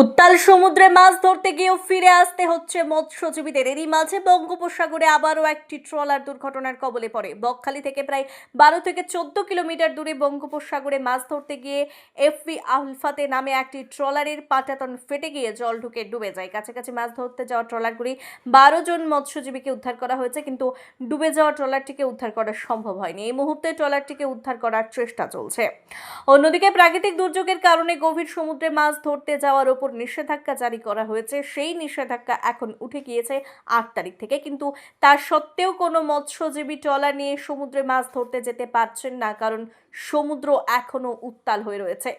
উত্তাল সমুদ্রে মাছ ধরতে গিয়েও ফিরে আসতে হচ্ছে মৎস্যজীবীদের। এরই মাঝে বঙ্গোপসাগরে আবারও একটি ট্রলার দুর্ঘটনার কবলে পড়ে। বকখালি থেকে প্রায় 12 থেকে 14 কিলোমিটার দূরে বঙ্গোপসাগরে মাছ ধরতে গিয়ে এফবি আলফাতে নামে একটি ট্রলারের পাটাতন ফেটে গিয়ে জল ঢুকে ডুবে যায়। কাছাকাছি মাছ ধরতে যাওয়া ট্রলারগুলি 12 জন মৎস্যজীবীকে উদ্ধার করা হয়েছে, কিন্তু ডুবে যাওয়া ট্রলারটিকে উদ্ধার করা সম্ভব হয়নি। এই মুহূর্তে ট্রলারটিকে উদ্ধার করার চেষ্টা চলছে। অন্যদিকে প্রাকৃতিক দুর্যোগের কারণে গভীর সমুদ্রে মাছ ধরতে যাওয়ার ওপর নিষেধাজ্ঞা জারি করা হয়েছে। সেই নিষেধাজ্ঞা এখন উঠে গিয়েছে 8 তারিখ থেকে, কিন্তু তা সত্ত্বেও কোনো মৎস্যজীবী ট্রলার নিয়ে সমুদ্রে মাছ ধরতে যেতে পারছেন না, কারণ সমুদ্র এখনো উত্তাল হয়ে রয়েছে।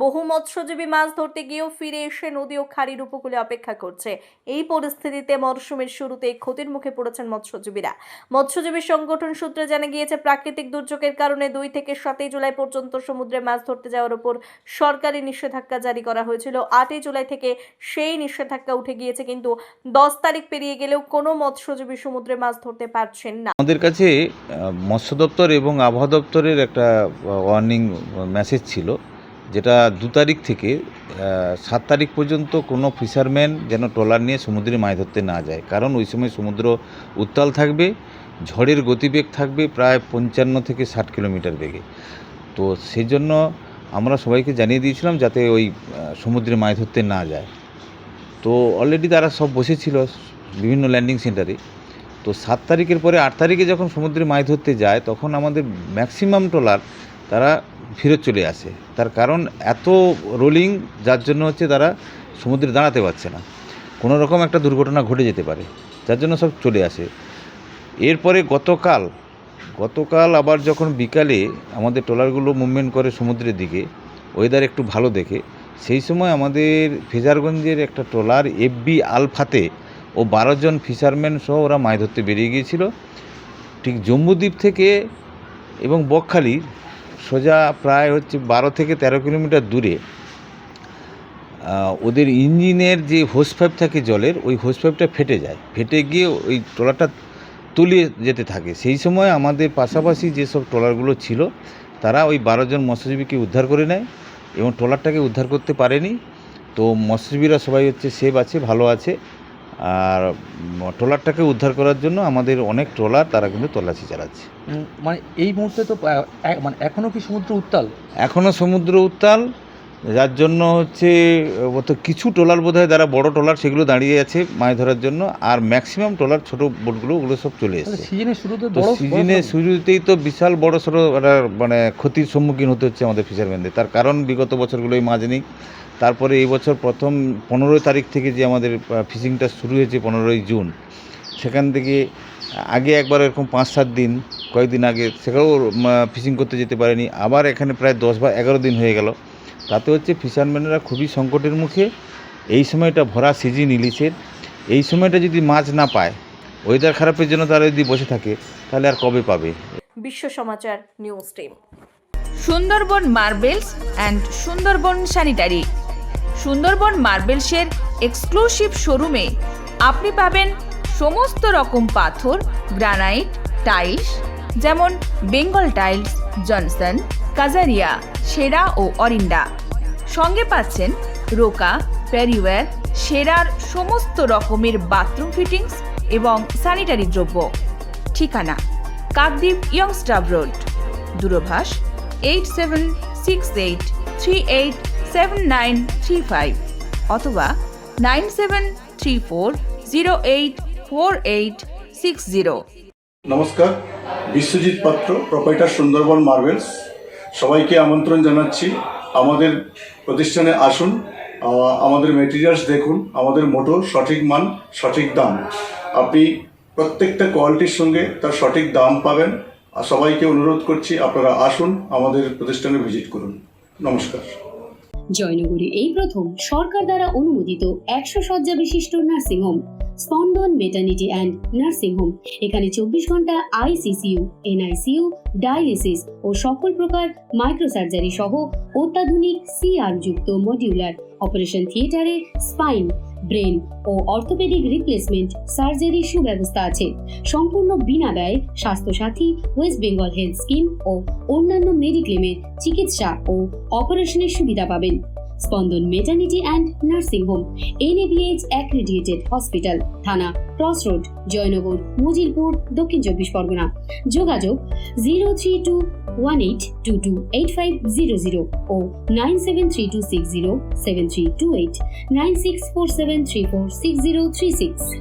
বহু মৎস্যজীবী মাছ ধরতে গিয়েও ফিরে এসে নদী ও খাড়ির উপকূলে অপেক্ষা করছে। এই পরিস্থিতিতে মরশুমের শুরুতেই ক্ষতির মুখে পড়েছেন মৎস্যজীবীরা। মৎস্যজীবী সংগঠন সূত্রে জানা গিয়েছে, প্রাকৃতিক দুর্যোগের কারণে 2 থেকে 7 জুলাই পর্যন্ত সমুদ্রে মাছ ধরতে যাওয়ার উপর সরকারি নিষেধাজ্ঞা জারি করা হয়েছিল। 8 জুলাই থেকে সেই নিষেধাজ্ঞা উঠে গিয়েছে, কিন্তু 10 তারিখ পেরিয়ে গেলেও কোনো মৎস্যজীবী সমুদ্রে মাছ ধরতে পারছেন না। আমাদের কাছে মৎস্য দপ্তর এবং আবহাওয়া দপ্তরের একটা ওয়ার্নিং মেসেজ ছিল, যেটা 2 তারিখ থেকে 7 তারিখ পর্যন্ত কোনো ফিশারম্যান যেন ট্রলার নিয়ে সমুদ্রে মাছ ধরতে না যায়, কারণ ওই সময় সমুদ্র উত্তাল থাকবে, ঝড়ের গতিবেগ থাকবে প্রায় 55 থেকে 60 কিলোমিটার বেগে। তো সেই জন্য আমরা সবাইকে জানিয়ে দিয়েছিলাম যাতে ওই সমুদ্রে মাছ ধরতে না যায়। তো অলরেডি তারা সব বসেছিল বিভিন্ন ল্যান্ডিং সেন্টারে। তো 7 তারিখের পরে 8 তারিখে যখন সমুদ্রে মাছ ধরতে যায়, তখন আমাদের ম্যাক্সিমাম ট্রলার তারা ফেরত চলে আসে। তার কারণ এত রোলিং, যার জন্য হচ্ছে তারা সমুদ্রে দাঁড়াতে পারছে না, কোনো রকম একটা দুর্ঘটনা ঘটে যেতে পারে, যার জন্য সব চলে আসে। এরপরে গতকাল আবার যখন বিকালে আমাদের ট্রলারগুলো মুভমেন্ট করে সমুদ্রের দিকে, ওয়েদার একটু ভালো দেখে, সেই সময় আমাদের ফেজারগঞ্জের একটা ট্রলার এফবি আলফাতে ও 12 জন ফিশারম্যান সহ ওরা মাছ ধরতে বেরিয়ে গিয়েছিল। ঠিক জম্বুদ্বীপ থেকে এবং বকখালি সোজা প্রায় 12 থেকে 13 কিলোমিটার দূরে ওদের ইঞ্জিনের যে হোস পাইপ থাকে জলের, ওই হোস পাইপটা ফেটে গিয়ে ওই ট্রলারটা তুলে যেতে থাকে। সেই সময় আমাদের পাশাপাশি যেসব ট্রলারগুলো ছিল, তারা ওই 12 জন মৎস্যজীবীকে উদ্ধার করে নেয় এবং ট্রলারটাকে উদ্ধার করতে পারেনি। তো মৎস্যজীবীরা সবাই সেফ আছে, ভালো আছে। আর ট্রলারটাকে উদ্ধার করার জন্য আমাদের অনেক ট্রলার তারা কিন্তু তল্লাশি চালাচ্ছে। মানে এই মুহূর্তে তো মানে এখনও কি সমুদ্র উত্তাল? এখনও সমুদ্র উত্তাল, যার জন্য কিছু ট্রলার বোধহয় যারা বড় ট্রলার সেগুলো দাঁড়িয়ে আছে মাছ ধরার জন্য, আর ম্যাক্সিমাম ট্রলার ছোটো বোটগুলো ওগুলো সব চলে এসেছে। সিজনের শুরুতেই তো বিশাল বড় সড়ো মানে ক্ষতির সম্মুখীন হতে হচ্ছে আমাদের ফিশারম্যানদের। তার কারণ বিগত বছরগুলোই মাছ নেই। তারপরে এই বছর প্রথম 15 তারিখ থেকে যে আমাদের ফিশিংটা শুরু হয়েছে 15ই জুন, সেখান থেকে আগে একবার এরকম 5-7 দিন কয়েকদিন আগে সেখানেও ফিশিং করতে যেতে পারেনি। আবার এখানে প্রায় 10 বা 11 দিন হয়ে গেল। তাতে ফিশারম্যানরা খুবই সংকটের মুখে। এই সময়টা ভরা সিজন ইলিশের, এই সময়টা যদি মাছ না পায়, ওয়েদার খারাপের জন্য তারা যদি বসে থাকে, তাহলে আর কবে পাবে? Biswa Samachar news team. Sundarban marbles and Sundarban sanitary. Sundarban মার্বেলসের এক্সক্লুসিভ শোরুমে আপনি পাবেন সমস্ত রকম পাথর, গ্রানাইট, টাইলস, যেমন বেঙ্গল টাইলস, জনসন, কাজারিয়া, সেরা ও অরিন্ডা। সঙ্গে পাচ্ছেন রোকা, প্যারিওয়্যার, সেরার সমস্ত রকমের বাথরুম ফিটিংস এবং স্যানিটারি দ্রব্য। ঠিকানা কাকদ্বীপ ইয়ংস্টার রোড, দূরভাষ 8768387935 অথবা 9734084860। নমস্কার, বিশ্বজিৎ পাত্র, প্রোপাইটার সুন্দরবন মার্বেলস। সবাইকে আমন্ত্রণ জানাচ্ছি আমাদের প্রতিষ্ঠানে আসুন, আমাদের মেটেরিয়ালস দেখুন। আমাদের মোটো সঠিক মান, সঠিক দাম। আপনি প্রত্যেকটা কোয়ালিটির সঙ্গে তার সঠিক দাম পাবেন। আর সবাইকে অনুরোধ করছি আপনারা আসুন, আমাদের প্রতিষ্ঠানে ভিজিট করুন। নমস্কার। জয়নগরে এই প্রথম সরকার দ্বারা অনুমোদিত 100 শয্যা বিশিষ্ট নার্সিংহোম স্পন্দন মেটার্নিটি অ্যান্ড নার্সিং হোম। এখানে 24 ঘন্টা আইসিসিইউ, এনআইসিইউ, ডায়ালিসিস ও সকল প্রকার মাইক্রোসার্জারি সহ অত্যাধুনিক সিআর যুক্ত modular operation theatre spine, brain ও অর্থোপেডিক রিপ্লেসমেন্ট সার্জারি সুব্যবস্থা আছে। সম্পূর্ণ বিনা ব্যয় Swasthya Sathi, west Bengal health scheme ও অন্যান্য মেডিক্লেমের চিকিৎসা ও অপারেশনের সুবিধা পাবেন। Spandan maternity and nursing home, NABH accredited hospital, Thana cross road, Joynagar, Majilpur, Dakshin 24 Pargana. যোগাযোগ 03218228500 ও 9732607328, 9647346036।